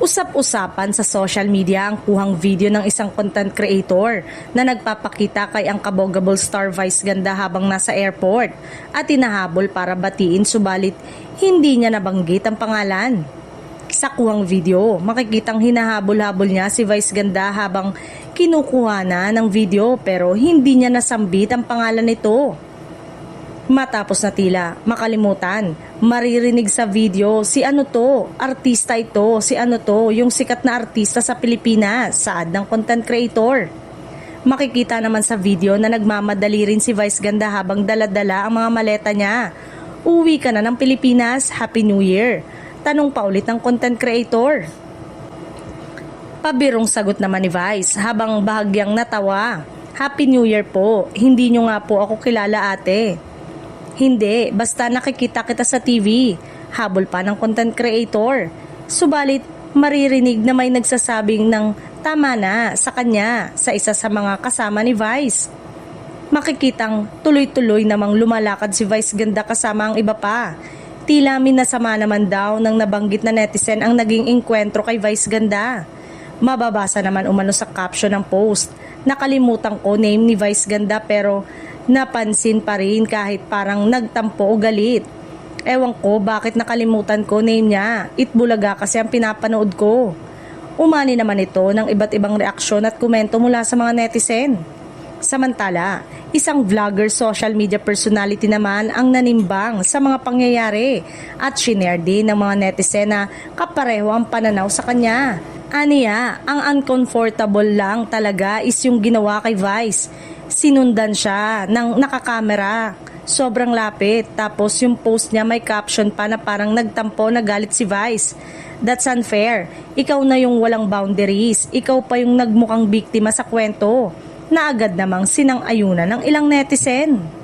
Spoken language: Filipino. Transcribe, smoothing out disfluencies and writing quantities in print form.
Usap-usapan sa social media ang kuhang video ng isang content creator na nagpapakita kay ang kabogable star Vice Ganda habang nasa airport at hinahabol para batiin subalit hindi niya nabanggit ang pangalan. Sa kuhang video, makikitang hinahabol-habol niya si Vice Ganda habang kinukuha na ng video pero hindi niya nasambit ang pangalan nito. Matapos na tila makalimutan, maririnig sa video si ano to, artista ito, si ano to, yung sikat na artista sa Pilipinas, saad ng content creator. Makikita naman sa video na nagmamadali rin si Vice Ganda habang dala-dala ang mga maleta niya. Uwi ka na ng Pilipinas, Happy New Year. Tanong pa ulit ng content creator. Pabirong sagot naman ni Vice habang bahagyang natawa. Happy New Year po, hindi nyo nga po ako kilala ate. Hindi, basta nakikita kita sa TV. Habol pa ng content creator. Subalit, maririnig na may nagsasabing ng tama na sa kanya sa isa sa mga kasama ni Vice. Makikitang tuloy-tuloy namang lumalakad si Vice Ganda kasama ang iba pa. Tila minasama naman daw ng nabanggit na netizen ang naging engkwentro kay Vice Ganda. Mababasa naman umano sa caption ng post. Nakalimutan ko name ni Vice Ganda pero napansin pa rin kahit parang nagtampo o galit. Ewan ko bakit nakalimutan ko name niya. Itbulaga kasi ang pinapanood ko. Umani naman ito ng iba't ibang reaksyon at komento mula sa mga netizen. Samantala, isang vlogger social media personality naman ang nanimbang sa mga pangyayari at shinare din ng mga netizen na kapareho ang pananaw sa kanya. Aniya, ang uncomfortable lang talaga is yung ginawa kay Vice. Sinundan siya ng nakakamera. Sobrang lapit. Tapos yung post niya may caption pa na parang nagtampo na galit si Vice. That's unfair. Ikaw na yung walang boundaries. Ikaw pa yung nagmukhang biktima sa kwento. Na agad namang sinang-ayunan ng ilang netizen.